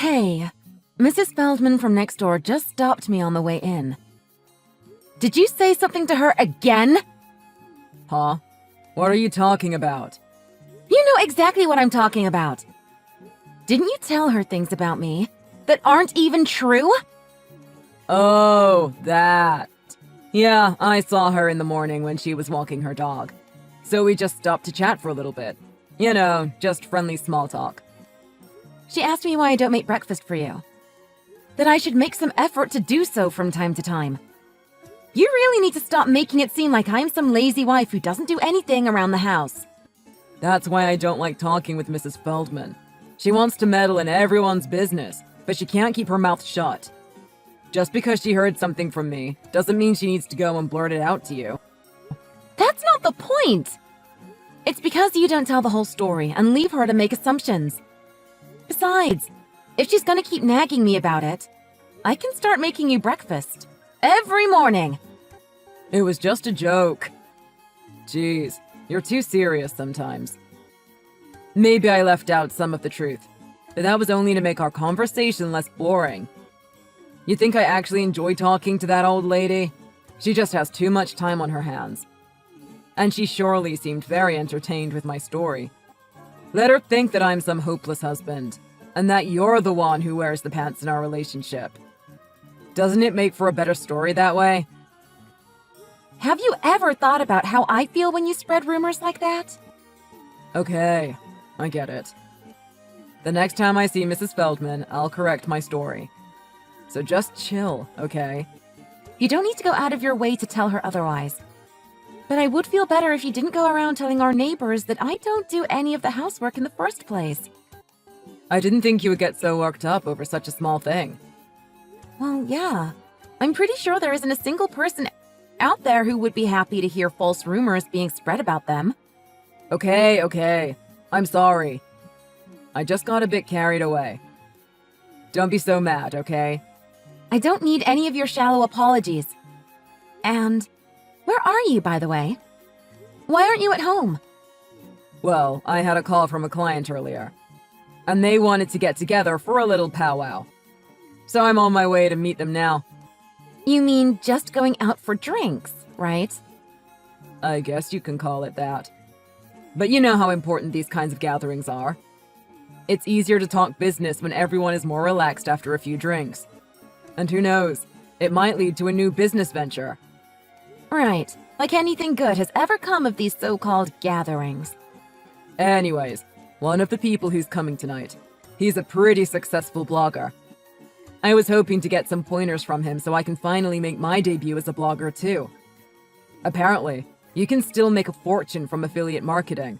Hey, Mrs. Feldman from next door just stopped me on the way in. Did you say something to her again? Huh? What are you talking about? You know exactly what I'm talking about. Didn't you tell her things about me that aren't even true? Oh, that. Yeah, I saw her in the morning when she was walking her dog. So we just stopped to chat for a little bit. You know, just friendly small talk. She asked me why I don't make breakfast for you. That I should make some effort to do so from time to time. You really need to stop making it seem like I'm some lazy wife who doesn't do anything around the house. That's why I don't like talking with Mrs. Feldman. She wants to meddle in everyone's business, but she can't keep her mouth shut. Just because she heard something from me doesn't mean she needs to go and blurt it out to you. That's not the point! It's because you don't tell the whole story and leave her to make assumptions. Besides, if she's gonna keep nagging me about it, I can start making you breakfast. Every morning! It was just a joke. Jeez, you're too serious sometimes. Maybe I left out some of the truth, but that was only to make our conversation less boring. You think I actually enjoy talking to that old lady? She just has too much time on her hands. And she surely seemed very entertained with my story. Let her think that I'm some hopeless husband, and that you're the one who wears the pants in our relationship. Doesn't it make for a better story that way? Have you ever thought about how I feel when you spread rumors like that? Okay, I get it. The next time I see Mrs. Feldman, I'll correct my story. So just chill, okay? You don't need to go out of your way to tell her otherwise. But I would feel better if you didn't go around telling our neighbors that I don't do any of the housework in the first place. I didn't think you would get so worked up over such a small thing. Well, yeah. I'm pretty sure there isn't a single person out there who would be happy to hear false rumors being spread about them. Okay. I'm sorry. I just got a bit carried away. Don't be so mad, okay? I don't need any of your shallow apologies. And where are you, by the way? Why aren't you at home? Well, I had a call from a client earlier, and they wanted to get together for a little powwow. So I'm on my way to meet them now. You mean just going out for drinks, right? I guess you can call it that. But you know how important these kinds of gatherings are. It's easier to talk business when everyone is more relaxed after a few drinks. And who knows, it might lead to a new business venture. Right, like anything good has ever come of these so-called gatherings. Anyways, one of the people who's coming tonight, he's a pretty successful blogger. I was hoping to get some pointers from him so I can finally make my debut as a blogger too. Apparently, you can still make a fortune from affiliate marketing.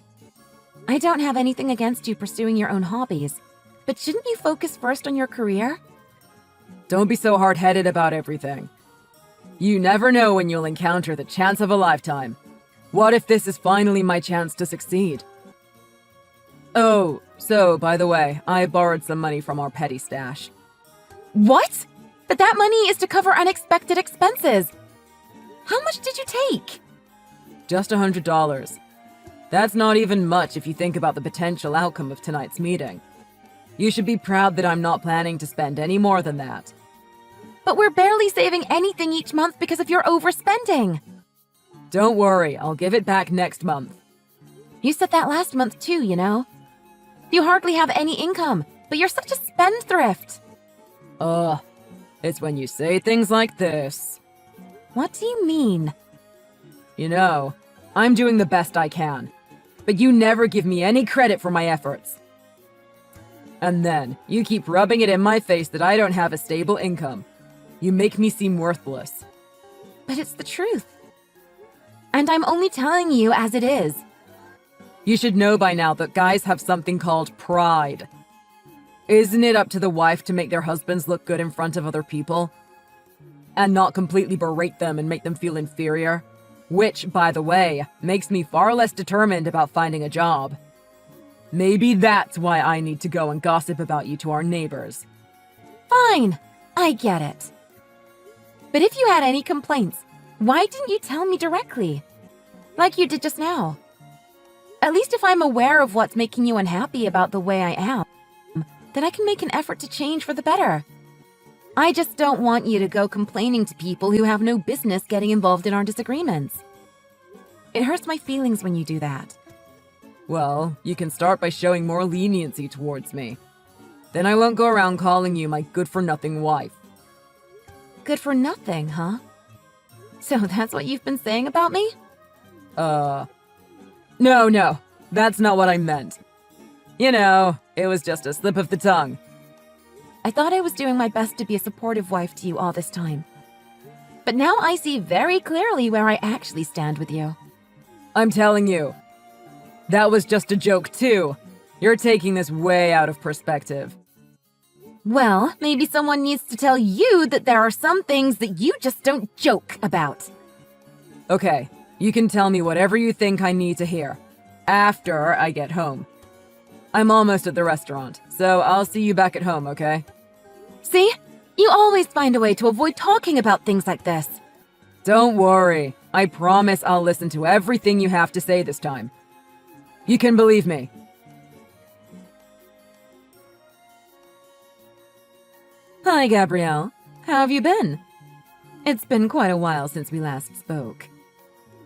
I don't have anything against you pursuing your own hobbies, but shouldn't you focus first on your career? Don't be so hard-headed about everything. You never know when you'll encounter the chance of a lifetime. What if this is finally my chance to succeed? Oh, so, by the way, I borrowed some money from our petty stash. What? But that money is to cover unexpected expenses. How much did you take? Just $100. That's not even much if you think about the potential outcome of tonight's meeting. You should be proud that I'm not planning to spend any more than that. But we're barely saving anything each month because of your overspending. Don't worry, I'll give it back next month. You said that last month too, you know. You hardly have any income, but you're such a spendthrift. It's when you say things like this. What do you mean? You know, I'm doing the best I can, but you never give me any credit for my efforts. And then, you keep rubbing it in my face that I don't have a stable income. You make me seem worthless. But it's the truth. And I'm only telling you as it is. You should know by now that guys have something called pride. Isn't it up to the wife to make their husbands look good in front of other people? And not completely berate them and make them feel inferior? Which, by the way, makes me far less determined about finding a job. Maybe that's why I need to go and gossip about you to our neighbors. Fine, I get it. But if you had any complaints, why didn't you tell me directly? Like you did just now. At least if I'm aware of what's making you unhappy about the way I am, that I can make an effort to change for the better. I just don't want you to go complaining to people who have no business getting involved in our disagreements. It hurts my feelings when you do that. Well, you can start by showing more leniency towards me. Then I won't go around calling you my good-for-nothing wife. Good for nothing, huh? So that's what you've been saying about me? No, that's not what I meant. You know, it was just a slip of the tongue. I thought I was doing my best to be a supportive wife to you all this time. But now I see very clearly where I actually stand with you. I'm telling you, that was just a joke too. You're taking this way out of perspective. Well, maybe someone needs to tell you that there are some things that you just don't joke about. Okay, you can tell me whatever you think I need to hear after I get home. I'm almost at the restaurant, so I'll see you back at home, okay? See? You always find a way to avoid talking about things like this. Don't worry. I promise I'll listen to everything you have to say this time. You can believe me. Hi, Gabrielle. How have you been? It's been quite a while since we last spoke.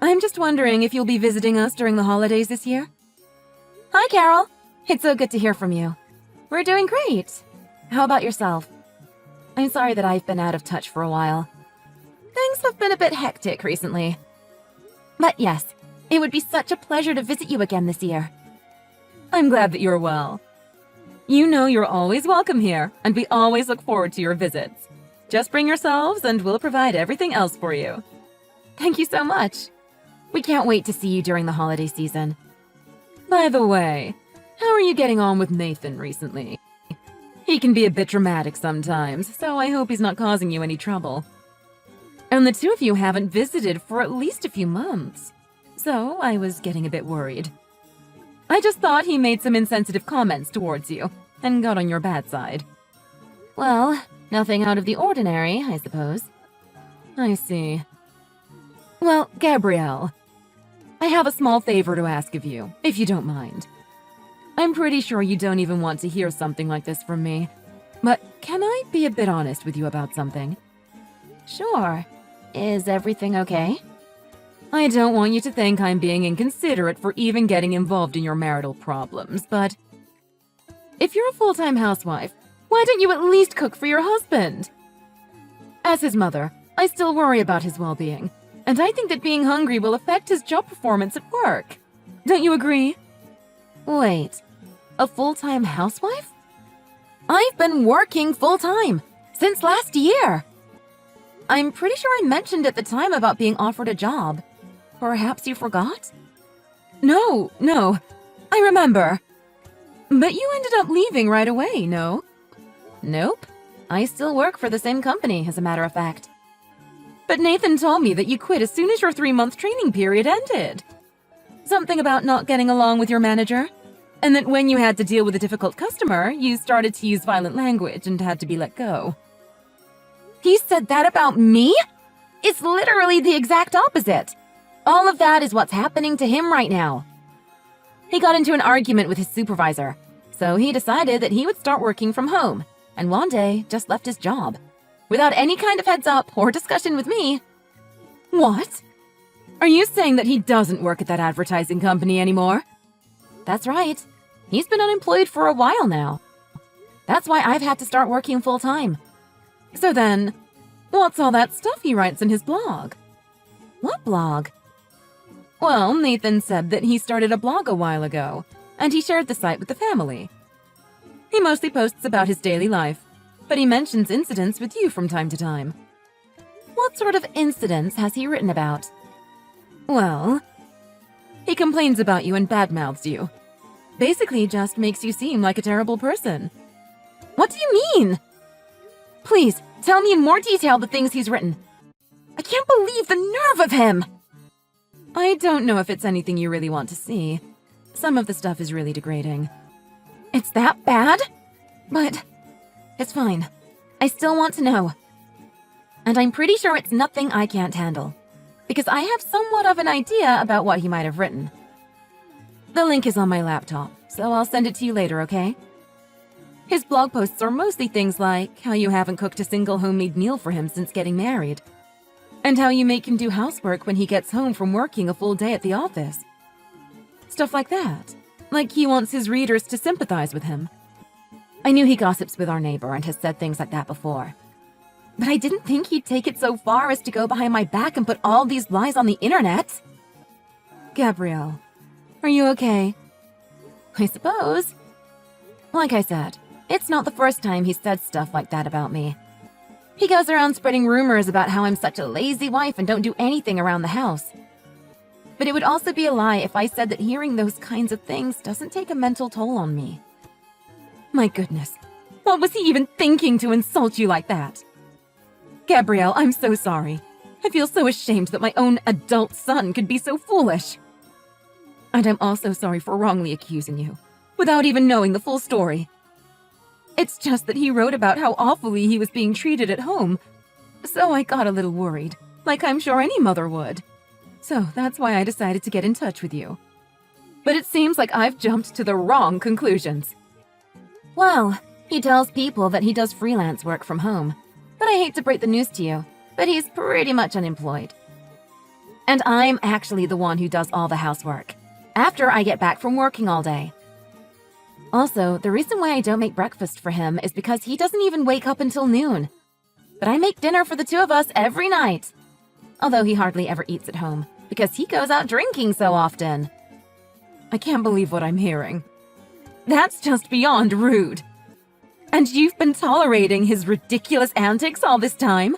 I'm just wondering if you'll be visiting us during the holidays this year? Hi, Carol. It's so good to hear from you. We're doing great. How about yourself? I'm sorry that I've been out of touch for a while. Things have been a bit hectic recently. But yes, it would be such a pleasure to visit you again this year. I'm glad that you're well. You know you're always welcome here, and we always look forward to your visits. Just bring yourselves, and we'll provide everything else for you. Thank you so much. We can't wait to see you during the holiday season. By the way, how are you getting on with Nathan recently? He can be a bit dramatic sometimes, so I hope he's not causing you any trouble. And the two of you haven't visited for at least a few months, so I was getting a bit worried. I just thought he made some insensitive comments towards you and got on your bad side. Well, nothing out of the ordinary, I suppose. I see. Well, Gabrielle, I have a small favor to ask of you, if you don't mind. I'm pretty sure you don't even want to hear something like this from me, but can I be a bit honest with you about something? Sure. Is everything okay? I don't want you to think I'm being inconsiderate for even getting involved in your marital problems, but if you're a full-time housewife, why don't you at least cook for your husband? As his mother, I still worry about his well-being, and I think that being hungry will affect his job performance at work. Don't you agree? Wait, a full-time housewife? I've been working full-time since last year. I'm pretty sure I mentioned at the time about being offered a job. Perhaps you forgot? No, I remember. But you ended up leaving right away, no? Nope. I still work for the same company, as a matter of fact. But Nathan told me that you quit as soon as your 3-month training period ended. Something about not getting along with your manager, and that when you had to deal with a difficult customer, you started to use violent language and had to be let go. He said that about me? It's literally the exact opposite. All of that is what's happening to him right now. He got into an argument with his supervisor, so he decided that he would start working from home, and one day just left his job, without any kind of heads up or discussion with me. What? Are you saying that he doesn't work at that advertising company anymore? That's right. He's been unemployed for a while now. That's why I've had to start working full-time. So then, what's all that stuff he writes in his blog? What blog? Well, Nathan said that he started a blog a while ago, and he shared the site with the family. He mostly posts about his daily life, but he mentions incidents with you from time to time. What sort of incidents has he written about? Well, he complains about you and badmouths you. Basically just makes you seem like a terrible person. What do you mean? Please, tell me in more detail the things he's written. I can't believe the nerve of him! I don't know if it's anything you really want to see. Some of the stuff is really degrading. It's that bad? But it's fine. I still want to know. And I'm pretty sure it's nothing I can't handle, because I have somewhat of an idea about what he might have written. The link is on my laptop, so I'll send it to you later, okay? His blog posts are mostly things like how you haven't cooked a single homemade meal for him since getting married, and how you make him do housework when he gets home from working a full day at the office. Stuff like that. Like he wants his readers to sympathize with him. I knew he gossips with our neighbor and has said things like that before. But I didn't think he'd take it so far as to go behind my back and put all these lies on the internet. Gabrielle, are you okay? I suppose. Like I said, it's not the first time he's said stuff like that about me. He goes around spreading rumors about how I'm such a lazy wife and don't do anything around the house. But it would also be a lie if I said that hearing those kinds of things doesn't take a mental toll on me. My goodness, what was he even thinking to insult you like that? Gabrielle, I'm so sorry. I feel so ashamed that my own adult son could be so foolish. And I'm also sorry for wrongly accusing you, without even knowing the full story. It's just that he wrote about how awfully he was being treated at home, so I got a little worried, like I'm sure any mother would. So that's why I decided to get in touch with you. But it seems like I've jumped to the wrong conclusions. Well, he tells people that he does freelance work from home, but I hate to break the news to you, but he's pretty much unemployed. And I'm actually the one who does all the housework, after I get back from working all day. Also, the reason why I don't make breakfast for him is because he doesn't even wake up until noon. But I make dinner for the two of us every night. Although he hardly ever eats at home, because he goes out drinking so often. I can't believe what I'm hearing. That's just beyond rude. And you've been tolerating his ridiculous antics all this time?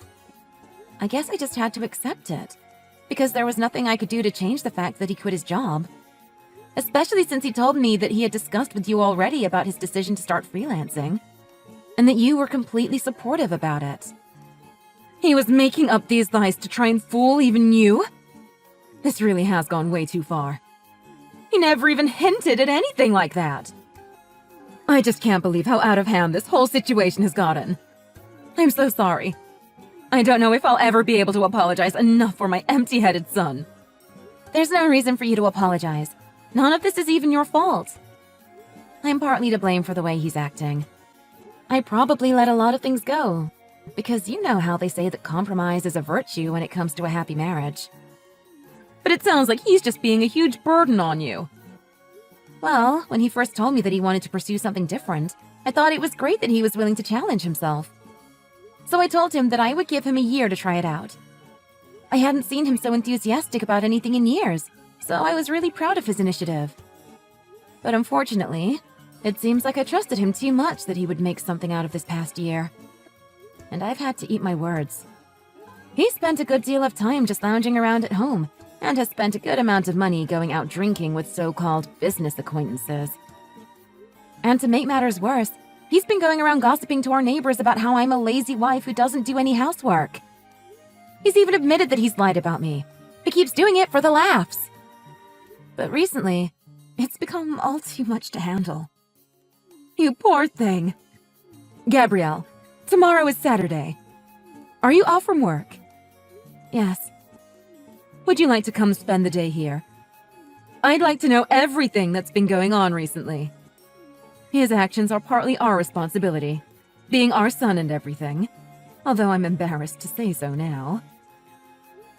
I guess I just had to accept it, because there was nothing I could do to change the fact that he quit his job. Especially since he told me that he had discussed with you already about his decision to start freelancing, and that you were completely supportive about it. He was making up these lies to try and fool even you? This really has gone way too far. He never even hinted at anything like that. I just can't believe how out of hand this whole situation has gotten. I'm so sorry. I don't know if I'll ever be able to apologize enough for my empty-headed son. There's no reason for you to apologize. None of this is even your fault. I'm partly to blame for the way he's acting. I probably let a lot of things go, because you know how they say that compromise is a virtue when it comes to a happy marriage. But it sounds like he's just being a huge burden on you. Well, when he first told me that he wanted to pursue something different, I thought it was great that he was willing to challenge himself. So I told him that I would give him a year to try it out. I hadn't seen him so enthusiastic about anything in years, so I was really proud of his initiative. But unfortunately, it seems like I trusted him too much that he would make something out of this past year. And I've had to eat my words. He spent a good deal of time just lounging around at home, and has spent a good amount of money going out drinking with so-called business acquaintances. And to make matters worse, he's been going around gossiping to our neighbors about how I'm a lazy wife who doesn't do any housework. He's even admitted that he's lied about me. He keeps doing it for the laughs. But recently, it's become all too much to handle. You poor thing. Gabrielle, tomorrow is Saturday. Are you off from work? Yes. Would you like to come spend the day here? I'd like to know everything that's been going on recently. His actions are partly our responsibility, being our son and everything, although I'm embarrassed to say so now.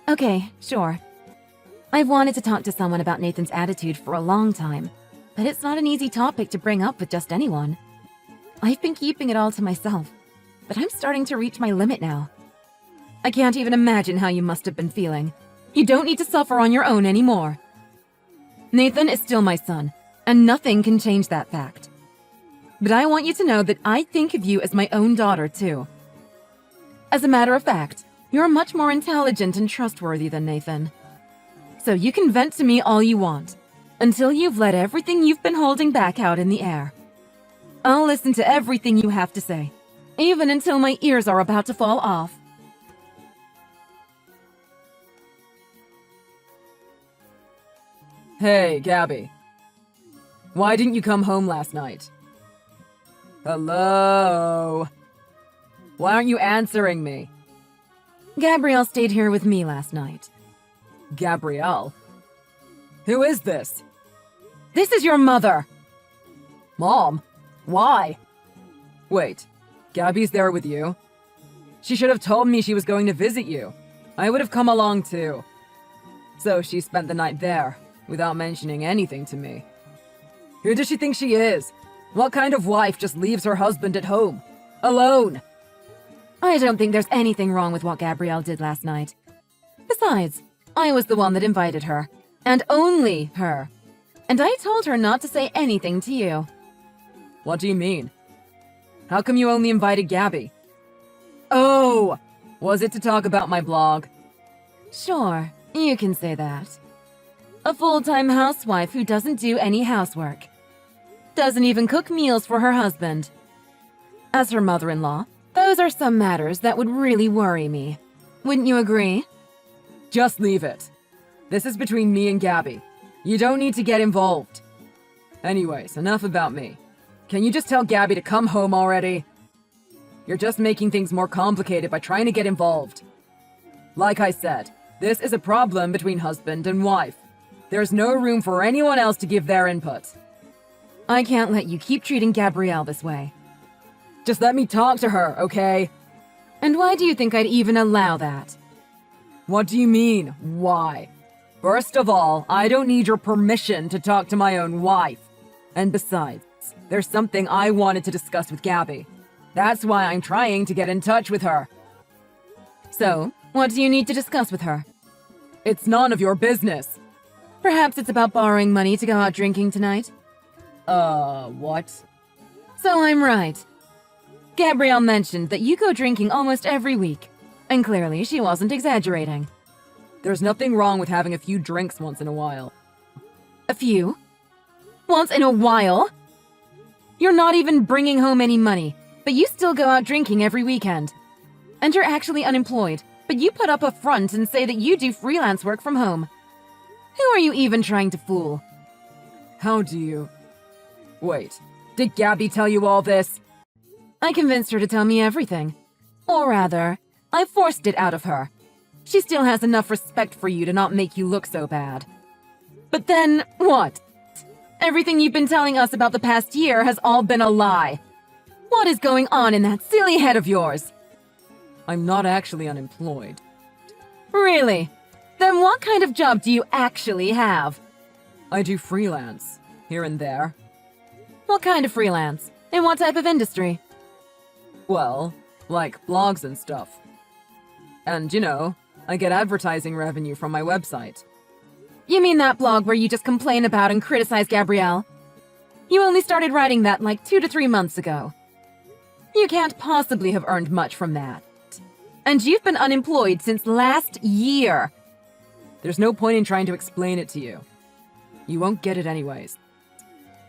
Okay, sure. I've wanted to talk to someone about Nathan's attitude for a long time, but it's not an easy topic to bring up with just anyone. I've been keeping it all to myself, but I'm starting to reach my limit now. I can't even imagine how you must have been feeling. You don't need to suffer on your own anymore. Nathan is still my son, and nothing can change that fact. But I want you to know that I think of you as my own daughter, too. As a matter of fact, you're much more intelligent and trustworthy than Nathan. So you can vent to me all you want, until you've let everything you've been holding back out in the air. I'll listen to everything you have to say, even until my ears are about to fall off. Hey, Gabby. Why didn't you come home last night? Hello? Why aren't you answering me? Gabrielle stayed here with me last night. Gabrielle? Who is this? This is your mother! Mom? Why? Wait, Gabby's there with you? She should have told me she was going to visit you. I would have come along too. So she spent the night there, without mentioning anything to me. Who does she think she is? What kind of wife just leaves her husband at home? Alone? I don't think there's anything wrong with what Gabrielle did last night. Besides, I was the one that invited her. And only her. And I told her not to say anything to you. What do you mean? How come you only invited Gabby? Oh! Was it to talk about my blog? Sure, you can say that. A full-time housewife who doesn't do any housework. Doesn't even cook meals for her husband. As her mother-in-law, those are some matters that would really worry me. Wouldn't you agree? Just leave it. This is between me and Gabby. You don't need to get involved. Anyways, enough about me. Can you just tell Gabby to come home already? You're just making things more complicated by trying to get involved. Like I said, this is a problem between husband and wife. There's no room for anyone else to give their input. I can't let you keep treating Gabrielle this way. Just let me talk to her, okay? And why do you think I'd even allow that? What do you mean, why? First of all, I don't need your permission to talk to my own wife. And besides, there's something I wanted to discuss with Gabby. That's why I'm trying to get in touch with her. So, what do you need to discuss with her? It's none of your business. Perhaps it's about borrowing money to go out drinking tonight? What? So I'm right. Gabrielle mentioned that you go drinking almost every week, and clearly she wasn't exaggerating. There's nothing wrong with having a few drinks once in a while. A few? Once in a while? You're not even bringing home any money, but you still go out drinking every weekend. And you're actually unemployed, but you put up a front and say that you do freelance work from home. Who are you even trying to fool? How do you... Wait, did Gabby tell you all this? I convinced her to tell me everything. Or rather, I forced it out of her. She still has enough respect for you to not make you look so bad. But then, what? Everything you've been telling us about the past year has all been a lie. What is going on in that silly head of yours? I'm not actually unemployed. Really? Then what kind of job do you actually have? I do freelance, here and there. What kind of freelance? In what type of industry? Well, like blogs and stuff. And, you know, I get advertising revenue from my website. You mean that blog where you just complain about and criticize Gabrielle? You only started writing that like 2 to 3 months ago. You can't possibly have earned much from that. And you've been unemployed since last year. There's no point in trying to explain it to you. You won't get it anyways.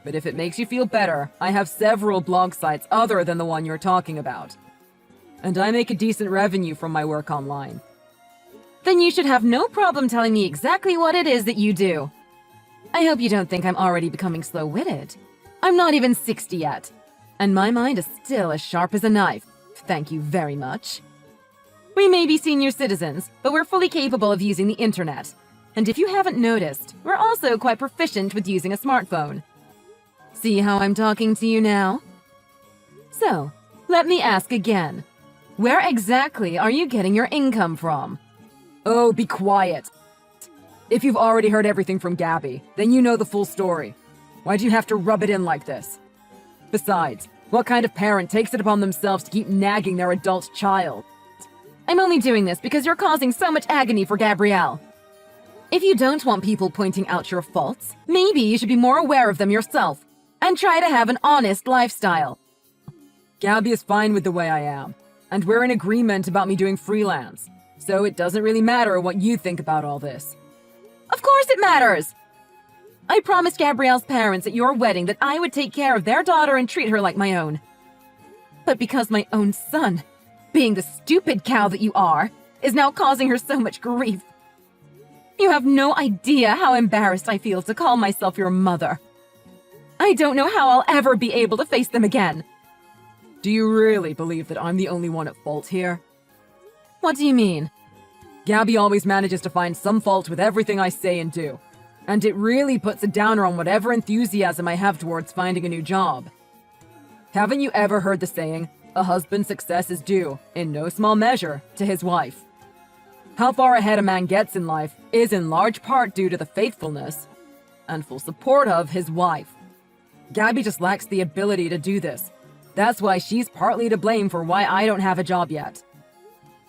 But if it makes you feel better, I have several blog sites other than the one you're talking about. And I make a decent revenue from my work online. Then you should have no problem telling me exactly what it is that you do. I hope you don't think I'm already becoming slow-witted. I'm not even 60 yet. And my mind is still as sharp as a knife. Thank you very much. We may be senior citizens, but we're fully capable of using the internet. And if you haven't noticed, we're also quite proficient with using a smartphone. See how I'm talking to you now? So, let me ask again. Where exactly are you getting your income from? Oh, be quiet. If you've already heard everything from Gabby, then you know the full story. Why do you have to rub it in like this? Besides, what kind of parent takes it upon themselves to keep nagging their adult child? I'm only doing this because you're causing so much agony for Gabrielle. If you don't want people pointing out your faults, maybe you should be more aware of them yourself and try to have an honest lifestyle. Gabby is fine with the way I am, and we're in agreement about me doing freelance, so it doesn't really matter what you think about all this. Of course it matters! I promised Gabrielle's parents at your wedding that I would take care of their daughter and treat her like my own. But because my own son, being the stupid cow that you are, is now causing her so much grief. You have no idea how embarrassed I feel to call myself your mother. I don't know how I'll ever be able to face them again. Do you really believe that I'm the only one at fault here? What do you mean? Gabby always manages to find some fault with everything I say and do. And it really puts a downer on whatever enthusiasm I have towards finding a new job. Haven't you ever heard the saying, a husband's success is due, in no small measure, to his wife? How far ahead a man gets in life is in large part due to the faithfulness and full support of his wife. Gabby just lacks the ability to do this. That's why she's partly to blame for why I don't have a job yet.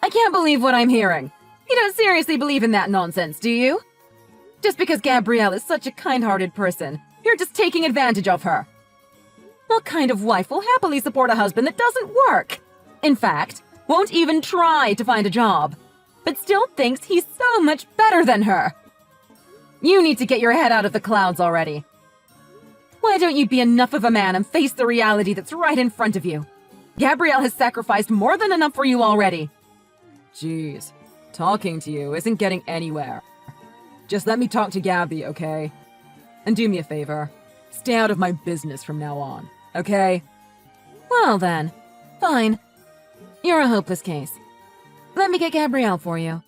I can't believe what I'm hearing. You don't seriously believe in that nonsense, do you? Just because Gabrielle is such a kind-hearted person, you're just taking advantage of her. What kind of wife will happily support a husband that doesn't work? In fact, won't even try to find a job, but still thinks he's so much better than her. You need to get your head out of the clouds already. Why don't you be enough of a man and face the reality that's right in front of you? Gabrielle has sacrificed more than enough for you already. Jeez, talking to you isn't getting anywhere. Just let me talk to Gabby, okay? And do me a favor. Stay out of my business from now on, okay? Well then, fine. You're a hopeless case. Let me get Gabrielle for you.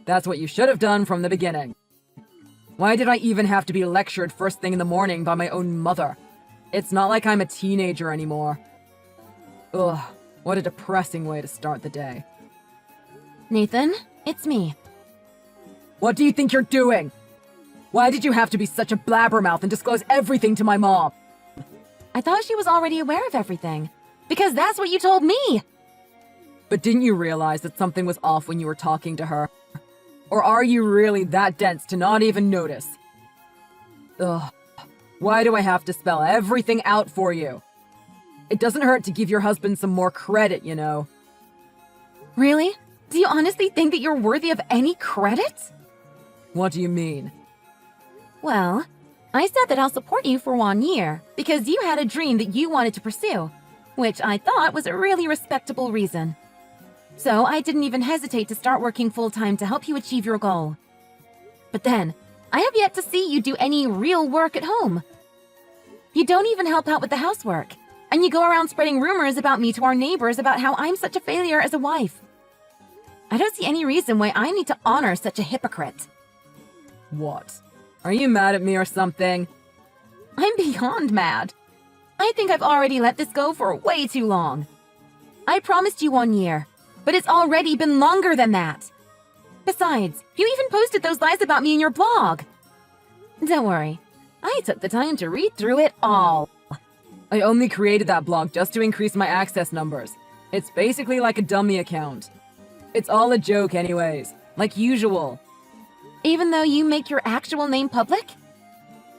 That's what you should have done from the beginning. Why did I even have to be lectured first thing in the morning by my own mother? It's not like I'm a teenager anymore. Ugh, what a depressing way to start the day. Nathan, it's me. What do you think you're doing? Why did you have to be such a blabbermouth and disclose everything to my mom? I thought she was already aware of everything, because that's what you told me. But didn't you realize that something was off when you were talking to her? Or are you really that dense to not even notice? Ugh, why do I have to spell everything out for you? It doesn't hurt to give your husband some more credit, you know. Really? Do you honestly think that you're worthy of any credit? What do you mean? Well, I said that I'll support you for 1 year because you had a dream that you wanted to pursue, which I thought was a really respectable reason. So I didn't even hesitate to start working full-time to help you achieve your goal. But then, I have yet to see you do any real work at home. You don't even help out with the housework, and you go around spreading rumors about me to our neighbors about how I'm such a failure as a wife. I don't see any reason why I need to honor such a hypocrite. What? Are you mad at me or something? I'm beyond mad. I think I've already let this go for way too long. I promised you 1 year, but it's already been longer than that. Besides, you even posted those lies about me in your blog. Don't worry, I took the time to read through it all. I only created that blog just to increase my access numbers. It's basically like a dummy account. It's all a joke anyways, like usual. Even though you make your actual name public?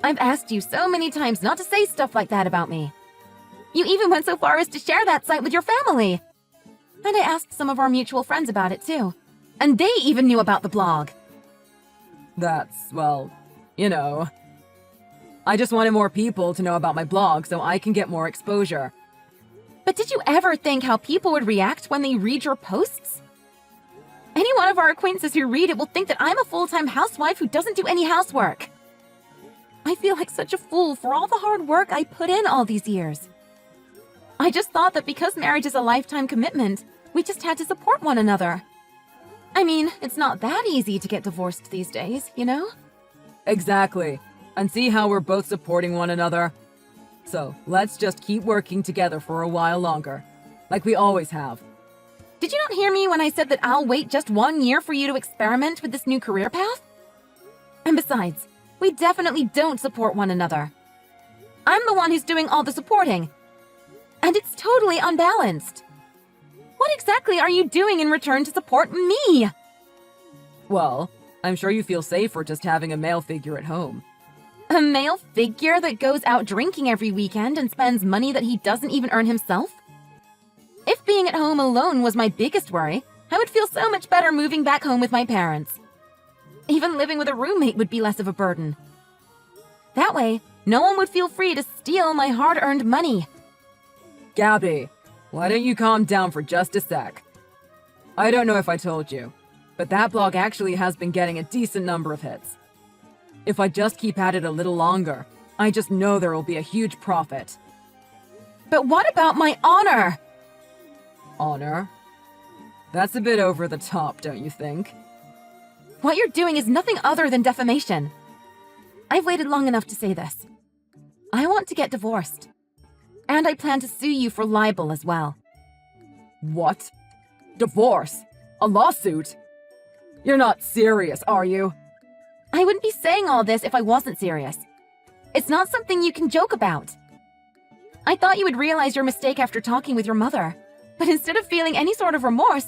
I've asked you so many times not to say stuff like that about me. You even went so far as to share that site with your family. And I asked some of our mutual friends about it too. And they even knew about the blog. That's, well, you know. I just wanted more people to know about my blog so I can get more exposure. But did you ever think how people would react when they read your posts? Any one of our acquaintances who read it will think that I'm a full-time housewife who doesn't do any housework. I feel like such a fool for all the hard work I put in all these years. I just thought that because marriage is a lifetime commitment, we just had to support one another. I mean, it's not that easy to get divorced these days, you know? Exactly. And see how we're both supporting one another? So, let's just keep working together for a while longer, like we always have. Did you not hear me when I said that I'll wait just 1 year for you to experiment with this new career path? And besides, we definitely don't support one another. I'm the one who's doing all the supporting. And it's totally unbalanced. What exactly are you doing in return to support me? Well, I'm sure you feel safer just having a male figure at home. A male figure that goes out drinking every weekend and spends money that he doesn't even earn himself? If being at home alone was my biggest worry, I would feel so much better moving back home with my parents. Even living with a roommate would be less of a burden. That way, no one would feel free to steal my hard-earned money. Gabby, why don't you calm down for just a sec? I don't know if I told you, but that blog actually has been getting a decent number of hits. If I just keep at it a little longer, I just know there will be a huge profit. But what about my honor? Honor? That's a bit over the top, don't you think? What you're doing is nothing other than defamation. I've waited long enough to say this. I want to get divorced. And I plan to sue you for libel as well. What? Divorce? A lawsuit? You're not serious, are you? I wouldn't be saying all this if I wasn't serious. It's not something you can joke about. I thought you would realize your mistake after talking with your mother, but instead of feeling any sort of remorse,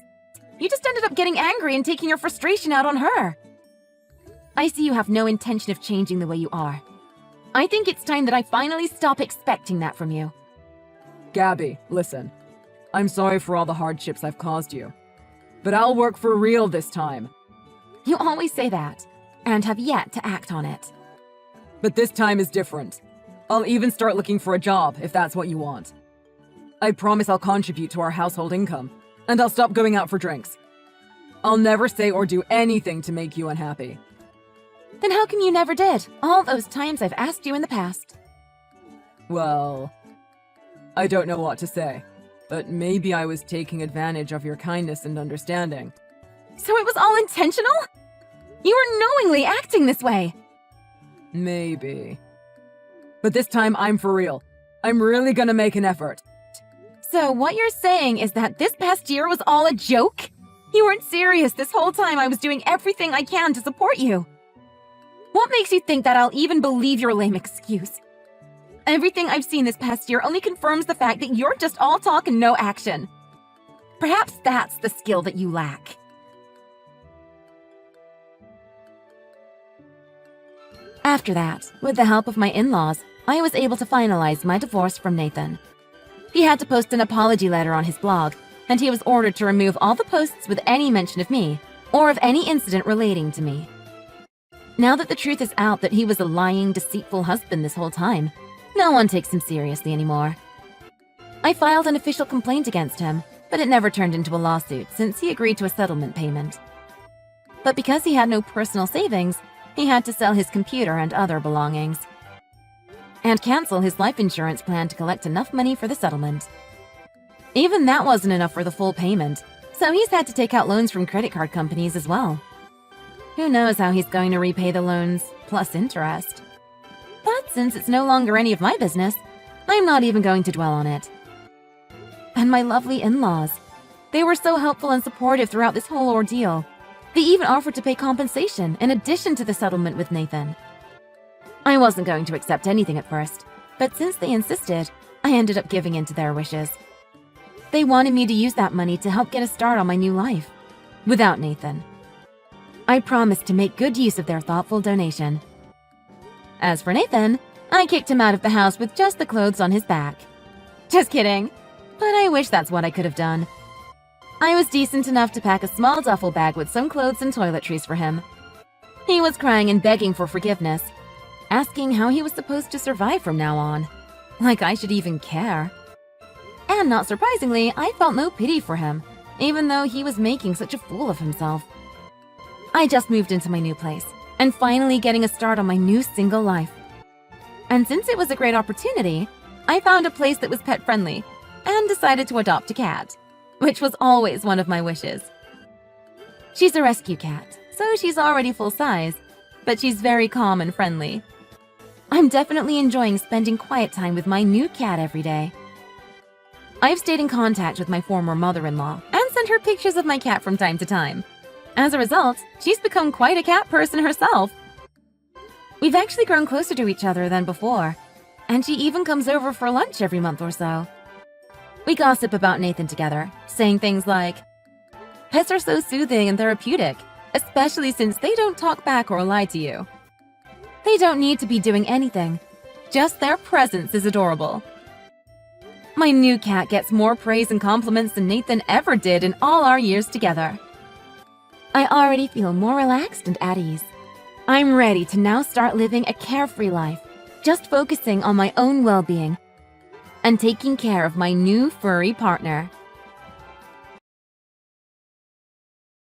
you just ended up getting angry and taking your frustration out on her. I see you have no intention of changing the way you are. I think it's time that I finally stop expecting that from you. Gabby, listen. I'm sorry for all the hardships I've caused you, but I'll work for real this time. You always say that, and have yet to act on it. But this time is different. I'll even start looking for a job if that's what you want. I promise I'll contribute to our household income, and I'll stop going out for drinks. I'll never say or do anything to make you unhappy. Then how come you never did, all those times I've asked you in the past? Well, I don't know what to say, but maybe I was taking advantage of your kindness and understanding. So it was all intentional? You were knowingly acting this way. Maybe. But this time I'm for real. I'm really gonna make an effort. So what you're saying is that this past year was all a joke? You weren't serious this whole time I was doing everything I can to support you. What makes you think that I'll even believe your lame excuse? Everything I've seen this past year only confirms the fact that you're just all talk and no action. Perhaps that's the skill that you lack. After that, with the help of my in-laws, I was able to finalize my divorce from Nathan. He had to post an apology letter on his blog, and he was ordered to remove all the posts with any mention of me, or of any incident relating to me. Now that the truth is out that he was a lying, deceitful husband this whole time, no one takes him seriously anymore. I filed an official complaint against him, but it never turned into a lawsuit since he agreed to a settlement payment. But because he had no personal savings, he had to sell his computer and other belongings, and cancel his life insurance plan to collect enough money for the settlement. Even that wasn't enough for the full payment, so he's had to take out loans from credit card companies as well. Who knows how he's going to repay the loans, plus interest. But since it's no longer any of my business, I'm not even going to dwell on it. And my lovely in-laws. They were so helpful and supportive throughout this whole ordeal. They even offered to pay compensation in addition to the settlement with Nathan. I wasn't going to accept anything at first, but since they insisted, I ended up giving in to their wishes. They wanted me to use that money to help get a start on my new life, without Nathan. I promised to make good use of their thoughtful donation. As for Nathan, I kicked him out of the house with just the clothes on his back. Just kidding, but I wish that's what I could have done. I was decent enough to pack a small duffel bag with some clothes and toiletries for him. He was crying and begging for forgiveness, asking how he was supposed to survive from now on. Like I should even care. And not surprisingly, I felt no pity for him, even though he was making such a fool of himself. I just moved into my new place, and finally getting a start on my new single life. And since it was a great opportunity, I found a place that was pet-friendly, and decided to adopt a cat, which was always one of my wishes. She's a rescue cat, so she's already full size, but she's very calm and friendly. I'm definitely enjoying spending quiet time with my new cat every day. I've stayed in contact with my former mother-in-law and sent her pictures of my cat from time to time. As a result, she's become quite a cat person herself. We've actually grown closer to each other than before, and she even comes over for lunch every month or so. We gossip about Nathan together, saying things like, "Pets are so soothing and therapeutic, especially since they don't talk back or lie to you. They don't need to be doing anything. Just their presence is adorable." My new cat gets more praise and compliments than Nathan ever did in all our years together. I already feel more relaxed and at ease. I'm ready to now start living a carefree life, just focusing on my own well-being and taking care of my new furry partner.